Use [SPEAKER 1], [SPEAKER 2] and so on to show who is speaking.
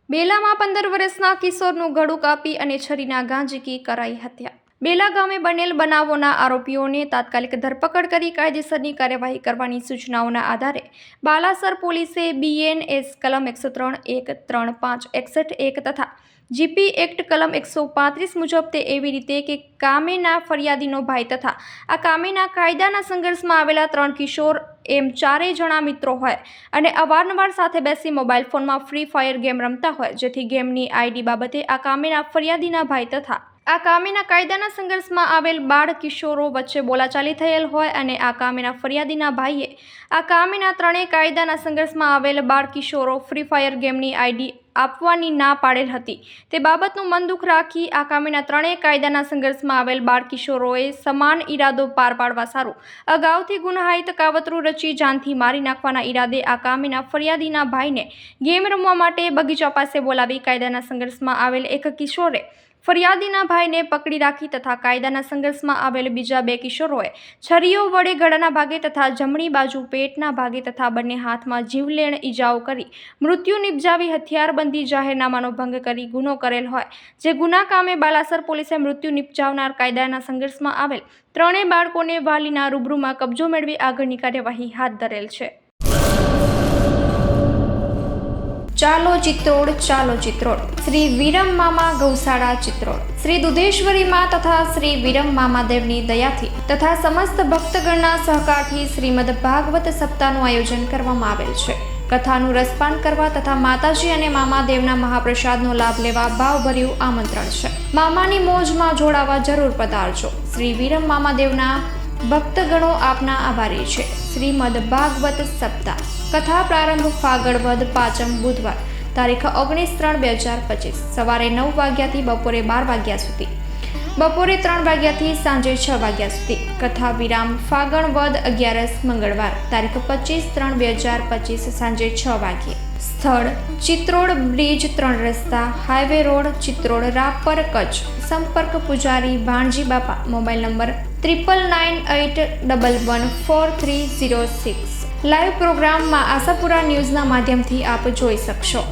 [SPEAKER 1] બેલામાં 15 વર્ષના કિશોરનું ગળું કાપી અને છરીના ઘા ઝીકી કરાઈ હત્યા. બેલા ગામે બનેલ બનાવોના આરોપીઓને તાત્કાલિક ધરપકડ કરી કાયદેસરની કાર્યવાહી કરવાની સૂચનાઓના આધારે બાલાસર પોલીસે BNS કલમ 103, 1, 3, 5, 61 તથા GP એક્ટ કલમ 135 મુજબ તે એવી રીતે કે કામેના ફરિયાદીનો ભાઈ તથા આ કામેના કાયદાના સંઘર્ષમાં આવેલા 3 કિશોર એમ 4 જણા મિત્રો હોય અને અવારનવાર સાથે બેસી મોબાઈલ ફોનમાં ફ્રી ફાયર ગેમ રમતા હોય, જેથી ગેમની ID બાબતે આ કામેના ફરિયાદીના ભાઈ તથા આ કામેના કાયદાના સંઘર્ષમાં આવેલ બાળ કિશોરો વચ્ચે બોલાચાલી થયેલ હોય અને આ કામેના ફરિયાદીના ભાઈએ આ કામેના 3 કાયદાના સંઘર્ષમાં આવેલ બાળ કિશોરો ફ્રી ફાયર ગેમની ID આપવાની ના પાડેલ હતી. તે બાબતનું મન દુઃખ રાખી આ કામેના 3 કાયદાના સંઘર્ષમાં આવેલ બાળ કિશોરોએ સમાન ઈરાદો પાર પાડવા સારું અગાઉથી ગુનાહિત કાવતરું રચી જાનથી મારી નાખવાના ઈરાદે આ કામેના ફરિયાદીના ભાઈને ગેમ રમવા માટે બગીચા પાસે બોલાવી કાયદાના સંઘર્ષમાં આવેલ એક કિશોરે ફરિયાદીના ભાઈને પકડી રાખી તથા કાયદાના સંઘર્ષમાં આવેલ બીજા 2 કિશોરોએ છરીઓ વડે ગળાના ભાગે તથા જમણી બાજુ પેટના ભાગે તથા બંને હાથમાં જીવલેણ ઈજાઓ કરી મૃત્યુ નિપજાવી હથિયારબંધી જાહેરનામાનો ભંગ કરી ગુનો કરેલ હોય, જે ગુના કામે બાલાસર પોલીસે મૃત્યુ નિપજાવનાર કાયદાના સંઘર્ષમાં આવેલ 3 બાળકોને વાલીના રૂબરૂમાં કબજો મેળવી આગળની કાર્યવાહી હાથ ધરેલ છે. ચાલો ચિત્રોડ, ચાલો ચિત્રોડ. શ્રી વિરમ મામા ગૌશાળા ચિત્રોડ શ્રી દુધેશ્વરી માં તથા શ્રી વિરમ મામાદેવની દયાથી તથા સમસ્ત ભક્તગણના સહકારથી શ્રીમદ ભાગવત સપ્તાહનું આયોજન કરવામાં આવેલ છે. કથાનું રસપાન કરવા તથા માતાજી અને મામાદેવના મહાપ્રસાદનો લાભ લેવા ભાવભર્યું આમંત્રણ છે. મામાની મોજમાં જોડાવા જરૂર પધારજો. શ્રી વિરમ મામાદેવના ભક્તગણો આપના આભારી છે. શ્રીમદ ભાગવત સપ્તાહ કથા પ્રારંભ ફાગણ વદ 5મ બુધવાર તારીખ 19/3/2025 સવારે 9 વાગ્યાથી બપોરે 12 વાગ્યા સુધી, બપોરે 3 વાગ્યાથી સાંજે 6 વાગ્યા સુધી. કથા વિરામ ફાગણ વદ 11 મંગળવાર તારીખ 25/3/2025 સાંજે 6 વાગ્યે. સ્થળ ચિત્રોડ બ્રિજ 3 રસ્તા હાઈવે રોડ ચિત્રોડ રાપર કચ્છ. સંપર્ક પૂજારી ભાણજી બાપા. Mobile number 9981114306. લાઈવ પ્રોગ્રામમાં આશાપુરા ન્યૂઝના માધ્યમથી આપ જોઈ શકશો.